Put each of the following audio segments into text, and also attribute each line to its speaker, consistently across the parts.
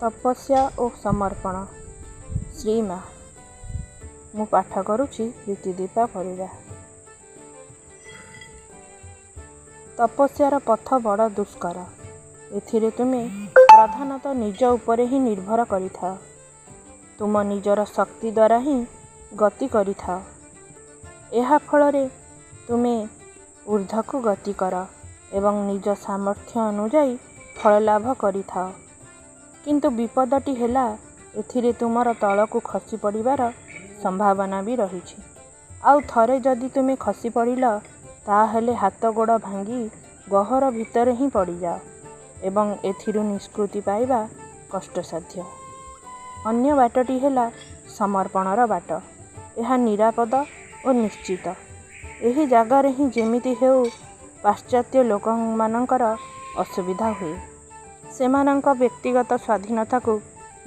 Speaker 1: तपस्या और समर्पण श्रीमा मु पाठ करुछि रीतिदीपा परिरा। तपस्यार पथ बड़ दुष्कर। एथिरे तुमे प्रधानतः निज उपरे ही निर्भर करिथा। तुम निजर शक्ति द्वारा ही गति करिथा। एहा फलरे तुमे ऊर्ध्वकु गति कर एवं निज सामर्थ्य अनुजाई फल लाभ करिथा। किंतु विपदटी हेला एथिरे तुमर तलकु खसी पड़िबार संभावना भी रही। आउ थरे जदि तुमे खसी पड़िल ताहेले हाथ गोड़ भांगी गहर भितर ही पड़ जाओ एवं एथिरु निष्कृति पाइबा कष्टसाध्य। अन्य बाटटी हेला समर्पणर बाट। यह निरापद और निश्चित। एही जगार ही जेमिति हेउ पाश्चात्य लोकमानंकर असुविधा हुए। सेमानंक व्यक्तिगत स्वाधीनता को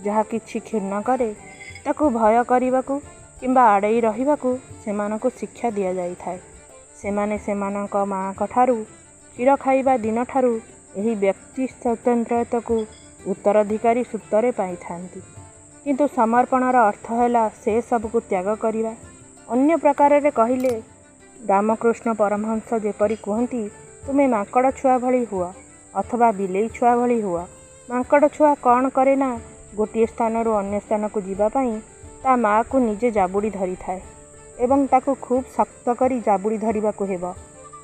Speaker 1: जहा किछि क्षुण्ण करे ताकु भय करिबाकु किंबा आड़ई रहिबाकु सेमानंकु शिक्षा दिया जाई थाए। सेमाने सेमानंक माँक ठारू क्षीर खाइबा दिन ठारू एही व्यक्ति स्वतंत्रता को उत्तराधिकारी सूत्रे पाई थांती। किंतु समर्पणर अर्थ हैला से सब को त्याग करिबा। अन्य प्रकार रे कहिले रामकृष्ण परमहंस जेपरि कहती तुमे माकड़ छुआ भली हुआ अथवा बिलेई छुआ भली हुआ। माकड़ छुआ कौन करे ना गोटे स्थान रू अन्य स्थान को जीवा पाई ता माँ को निजे जाबुड़ी धरी थाए एवं ताकू खूब शक्त करी जाबुड़ी धरिबा को हेबा।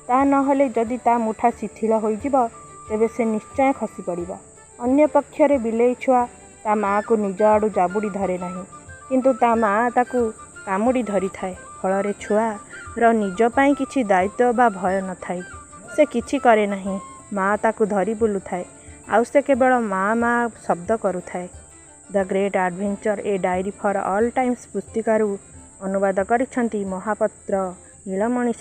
Speaker 1: ता नहले जदि ता मुठा शिथिल होई जिबा तेबे से निश्चय खसी पड़िबा। अन्य पक्षरे बिलेई छुआ ता माँ को निज आड़ू जाबुड़ी धरे नहीं किंतु ता माँ ताकू कामुड़ी धरी थाए। फलरे छुआ र निज पाई किछि दायित्व बा भय न थाई। से किछि करे नहीं। माँ ताकू धरी बुलु थाए आउ से केवल माँ माँ शब्द करू थाए। The great adventure a diary for all times पुस्तिकारु अनुवाद करिछंती महापात्र नीलमणि।